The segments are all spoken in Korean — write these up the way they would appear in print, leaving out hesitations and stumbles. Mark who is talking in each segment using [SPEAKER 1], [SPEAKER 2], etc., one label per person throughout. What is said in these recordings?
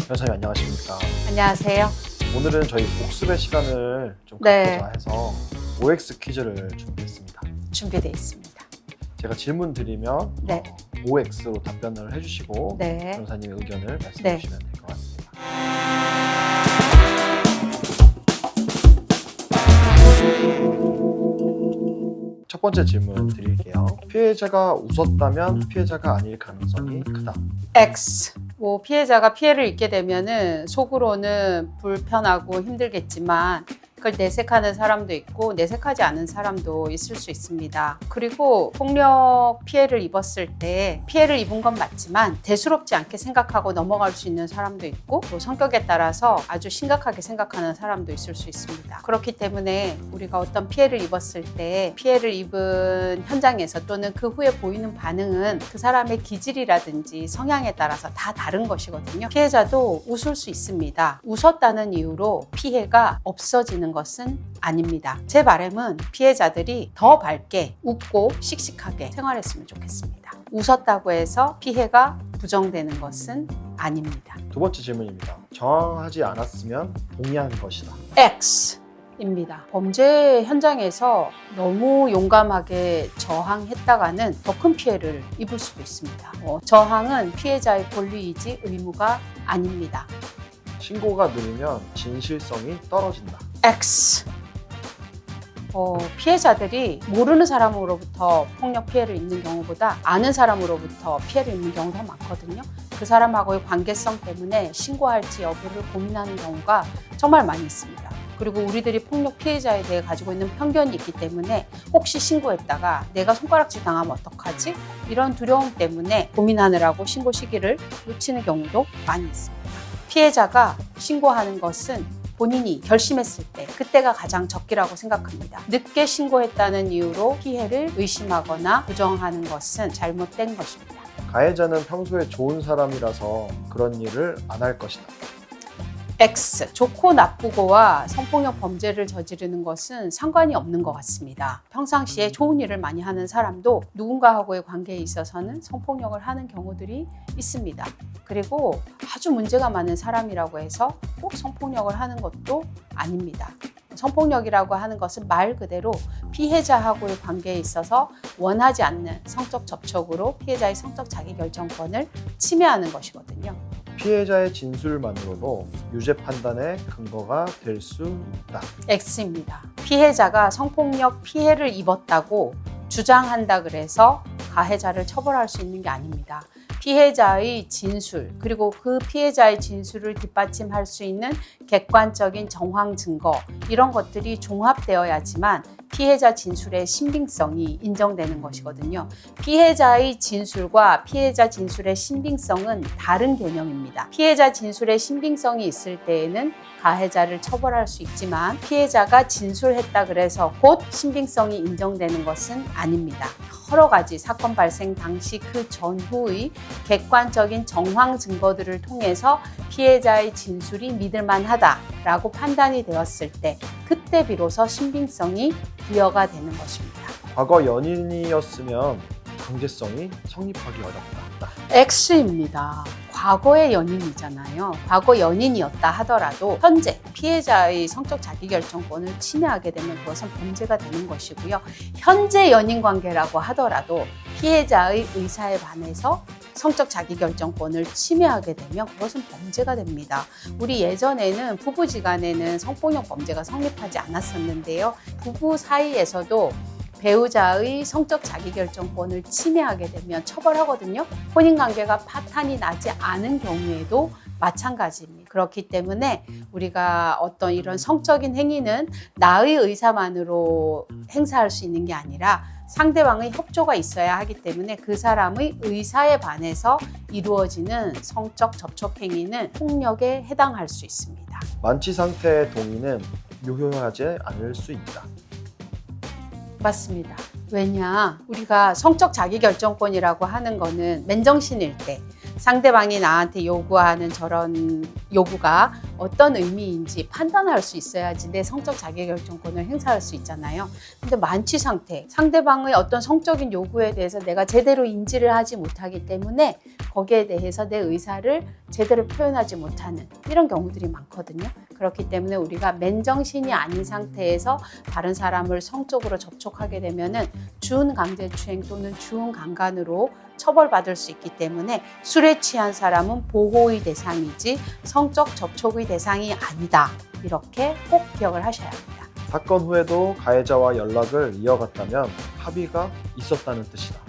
[SPEAKER 1] 변호사님 안녕하십니까.
[SPEAKER 2] 안녕하세요.
[SPEAKER 1] 오늘은 저희 복습의 시간을 좀
[SPEAKER 2] 네.
[SPEAKER 1] 갖고자 해서 OX 퀴즈를 준비했습니다.
[SPEAKER 2] 준비되어 있습니다.
[SPEAKER 1] 제가 질문 드리면
[SPEAKER 2] 네.
[SPEAKER 1] OX로 답변을 해주시고
[SPEAKER 2] 네.
[SPEAKER 1] 변호사님의 의견을 말씀해
[SPEAKER 2] 네.
[SPEAKER 1] 주시면 될 것 같습니다. 첫 번째 질문 드릴게요. 피해자가 웃었다면 피해자가 아닐 가능성이 크다.
[SPEAKER 2] X. 피해자가 피해를 입게 되면은 속으로는 불편하고 힘들겠지만 그걸 내색하는 사람도 있고 내색하지 않은 사람도 있을 수 있습니다. 그리고 폭력 피해를 입었을 때 피해를 입은 건 맞지만 대수롭지 않게 생각하고 넘어갈 수 있는 사람도 있고 또 성격에 따라서 아주 심각하게 생각하는 사람도 있을 수 있습니다. 그렇기 때문에 우리가 어떤 피해를 입었을 때 피해를 입은 현장에서 또는 그 후에 보이는 반응은 그 사람의 기질이라든지 성향에 따라서 다 다른 것이거든요. 피해자도 웃을 수 있습니다. 웃었다는 이유로 피해가 없어지는 것은 아닙니다. 제 바람은 피해자들이 더 밝게 웃고 씩씩하게 생활했으면 좋겠습니다. 웃었다고 해서 피해가 부정되는 것은 아닙니다.
[SPEAKER 1] 두 번째 질문입니다. 저항하지 않았으면 동의한 것이다.
[SPEAKER 2] X 입니다. 범죄 현장에서 너무 용감하게 저항했다가는 더 큰 피해를 입을 수도 있습니다. 저항은 피해자의 권리이지 의무가 아닙니다.
[SPEAKER 1] 신고가 느리면 진실성이 떨어진다.
[SPEAKER 2] X. 피해자들이 모르는 사람으로부터 폭력 피해를 입는 경우보다 아는 사람으로부터 피해를 입는 경우가 많거든요. 그 사람하고의 관계성 때문에 신고할지 여부를 고민하는 경우가 정말 많이 있습니다. 그리고 우리들이 폭력 피해자에 대해 가지고 있는 편견이 있기 때문에 혹시 신고했다가 내가 손가락질 당하면 어떡하지? 이런 두려움 때문에 고민하느라고 신고 시기를 놓치는 경우도 많이 있습니다. 피해자가 신고하는 것은 본인이 결심했을 때 그때가 가장 적기라고 생각합니다. 늦게 신고했다는 이유로 피해를 의심하거나 부정하는 것은 잘못된 것입니다.
[SPEAKER 1] 가해자는 평소에 좋은 사람이라서 그런 일을 안 할 것이다.
[SPEAKER 2] X. 좋고 나쁘고와 성폭력 범죄를 저지르는 것은 상관이 없는 것 같습니다. 평상시에 좋은 일을 많이 하는 사람도 누군가하고의 관계에 있어서는 성폭력을 하는 경우들이 있습니다. 그리고 아주 문제가 많은 사람이라고 해서 꼭 성폭력을 하는 것도 아닙니다. 성폭력이라고 하는 것은 말 그대로 피해자하고의 관계에 있어서 원하지 않는 성적 접촉으로 피해자의 성적 자기결정권을 침해하는 것이거든요.
[SPEAKER 1] 피해자의 진술만으로도 유죄 판단의 근거가 될 수 있다.
[SPEAKER 2] X입니다. 피해자가 성폭력 피해를 입었다고 주장한다 그래서 가해자를 처벌할 수 있는 게 아닙니다. 피해자의 진술 그리고 그 피해자의 진술을 뒷받침할 수 있는 객관적인 정황 증거 이런 것들이 종합되어야지만 피해자 진술의 신빙성이 인정되는 것이거든요. 피해자의 진술과 피해자 진술의 신빙성은 다른 개념입니다. 피해자 진술의 신빙성이 있을 때에는 가해자를 처벌할 수 있지만 피해자가 진술했다 그래서 곧 신빙성이 인정되는 것은 아닙니다. 여러 가지 사건 발생 당시 그 전후의 객관적인 정황 증거들을 통해서 피해자의 진술이 믿을만하다라고 판단이 되었을 때 그때 비로소 신빙성이 부여가 되는 것입니다.
[SPEAKER 1] 과거 연인이었으면 강제성이 성립하기 어렵다.
[SPEAKER 2] X입니다. 과거의 연인이잖아요. 과거 연인이었다 하더라도 현재 피해자의 성적 자기결정권을 침해하게 되면 그것은 범죄가 되는 것이고요. 현재 연인 관계라고 하더라도 피해자의 의사에 반해서 성적 자기결정권을 침해하게 되면 그것은 범죄가 됩니다. 우리 예전에는 부부지간에는 성폭력 범죄가 성립하지 않았었는데요. 부부 사이에서도 배우자의 성적 자기결정권을 침해하게 되면 처벌하거든요. 혼인관계가 파탄이 나지 않은 경우에도 마찬가지입니다. 그렇기 때문에 우리가 어떤 이런 성적인 행위는 나의 의사만으로 행사할 수 있는 게 아니라 상대방의 협조가 있어야 하기 때문에 그 사람의 의사에 반해서 이루어지는 성적 접촉 행위는 폭력에 해당할 수 있습니다.
[SPEAKER 1] 만취 상태의 동의는 유효하지 않을 수 있다.
[SPEAKER 2] 맞습니다. 왜냐? 우리가 성적 자기결정권이라고 하는 거는 맨정신일 때 상대방이 나한테 요구하는 저런 요구가 어떤 의미인지 판단할 수 있어야지 내 성적 자기결정권을 행사할 수 있잖아요. 근데 만취 상태, 상대방의 어떤 성적인 요구에 대해서 내가 제대로 인지를 하지 못하기 때문에 거기에 대해서 내 의사를 제대로 표현하지 못하는 이런 경우들이 많거든요. 그렇기 때문에 우리가 맨정신이 아닌 상태에서 다른 사람을 성적으로 접촉하게 되면은 준강제추행 또는 준강간으로 처벌받을 수 있기 때문에 술에 취한 사람은 보호의 대상이지 성적 접촉의 대상이 아니다. 이렇게 꼭 기억을 하셔야 합니다.
[SPEAKER 1] 사건 후에도 가해자와 연락을 이어갔다면 합의가 있었다는 뜻이다.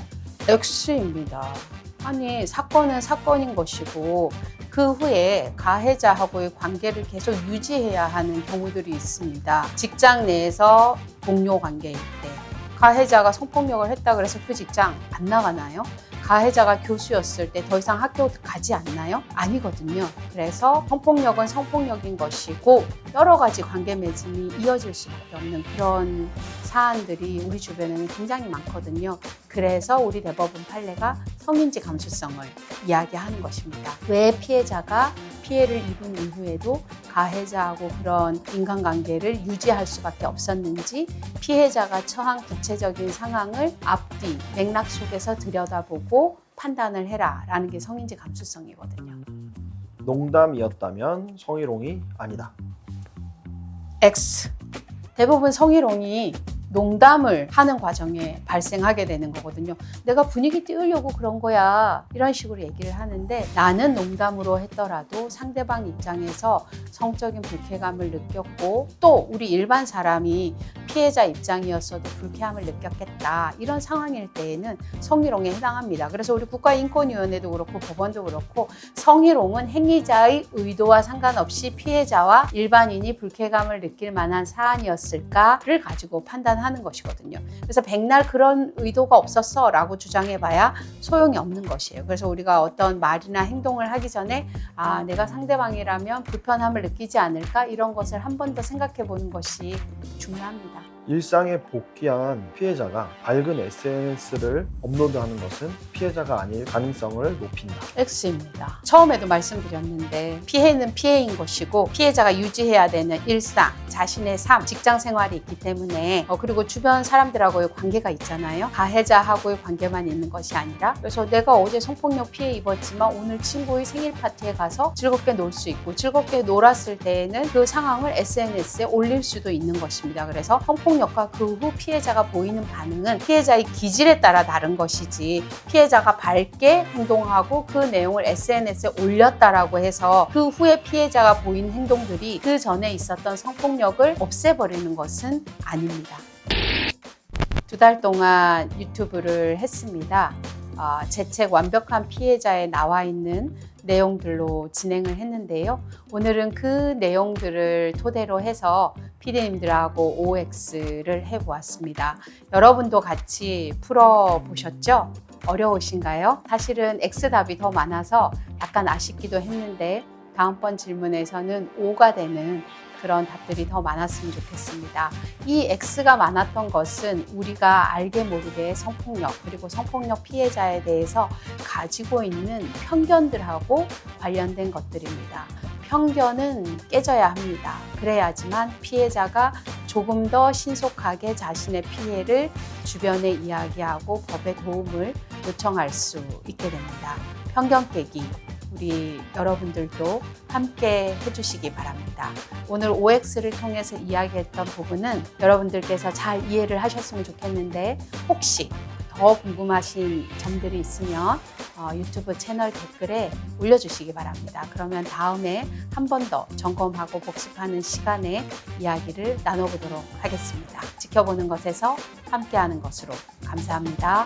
[SPEAKER 2] X입니다. 아니, 사건은 사건인 것이고 그 후에 가해자하고의 관계를 계속 유지해야 하는 경우들이 있습니다. 직장 내에서 동료 관계일 때 가해자가 성폭력을 했다 그래서 그 직장 안 나가나요? 가해자가 교수였을 때 더 이상 학교 가지 않나요? 아니거든요. 그래서 성폭력은 성폭력인 것이고 여러 가지 관계 맺음이 이어질 수밖에 없는 그런 사안들이 우리 주변에는 굉장히 많거든요. 그래서 우리 대법원 판례가 성인지 감수성을 이야기하는 것입니다. 왜 피해자가 피해를 입은 이후에도 가해자하고 그런 인간관계를 유지할 수밖에 없었는지 피해자가 처한 구체적인 상황을 앞뒤 맥락 속에서 들여다보고 판단을 해라 라는 게 성인지 감수성이거든요.
[SPEAKER 1] 농담이었다면 성희롱이 아니다.
[SPEAKER 2] X. 대부분 성희롱이 농담을 하는 과정에 발생하게 되는 거거든요. 내가 분위기 띄우려고 그런 거야. 이런 식으로 얘기를 하는데 나는 농담으로 했더라도 상대방 입장에서 성적인 불쾌감을 느꼈고 또 우리 일반 사람이 피해자 입장이었어도 불쾌함을 느꼈겠다. 이런 상황일 때에는 성희롱에 해당합니다. 그래서 우리 국가인권위원회도 그렇고 법원도 그렇고 성희롱은 행위자의 의도와 상관없이 피해자와 일반인이 불쾌감을 느낄 만한 사안이었을까를 가지고 판단하는 것이거든요. 그래서 백날 그런 의도가 없었어 라고 주장해봐야 소용이 없는 것이에요. 그래서 우리가 어떤 말이나 행동을 하기 전에 내가 상대방이라면 불편함을 느끼지 않을까 이런 것을 한 번 더 생각해 보는 것이 중요합니다.
[SPEAKER 1] 일상에 복귀한 피해자가 밝은 SNS를 업로드하는 것은 피해자가 아닐 가능성을 높인다.
[SPEAKER 2] X입니다. 처음에도 말씀드렸는데 피해는 피해인 것이고 피해자가 유지해야 되는 일상, 자신의 삶, 직장 생활이 있기 때문에 그리고 주변 사람들하고의 관계가 있잖아요. 가해자하고의 관계만 있는 것이 아니라 그래서 내가 어제 성폭력 피해 입었지만 오늘 친구의 생일 파티에 가서 즐겁게 놀 수 있고 즐겁게 놀았을 때에는 그 상황을 SNS에 올릴 수도 있는 것입니다. 그래서 성폭력과 그 후 피해자가 보이는 반응은 피해자의 기질에 따라 다른 것이지 피해자가 밝게 행동하고 그 내용을 SNS에 올렸다라고 해서 그 후에 피해자가 보인 행동들이 그 전에 있었던 성폭력을 없애버리는 것은 아닙니다. 2달 동안 유튜브를 했습니다. 제 책 완벽한 피해자에 나와 있는 내용들로 진행을 했는데요. 오늘은 그 내용들을 토대로 해서 PD님들하고 OX를 해보았습니다. 여러분도 같이 풀어보셨죠? 어려우신가요? 사실은 X답이 더 많아서 약간 아쉽기도 했는데 다음번 질문에서는 O가 되는 그런 답들이 더 많았으면 좋겠습니다. 이 X가 많았던 것은 우리가 알게 모르게 성폭력 그리고 성폭력 피해자에 대해서 가지고 있는 편견들하고 관련된 것들입니다. 편견은 깨져야 합니다. 그래야지만 피해자가 조금 더 신속하게 자신의 피해를 주변에 이야기하고 법의 도움을 요청할 수 있게 됩니다. 편견 깨기. 우리 여러분들도 함께 해주시기 바랍니다. 오늘 OX를 통해서 이야기했던 부분은 여러분들께서 잘 이해를 하셨으면 좋겠는데 혹시 더 궁금하신 점들이 있으면 유튜브 채널 댓글에 올려주시기 바랍니다. 그러면 다음에 한 번 더 점검하고 복습하는 시간에 이야기를 나눠보도록 하겠습니다. 지켜보는 것에서 함께하는 것으로 감사합니다.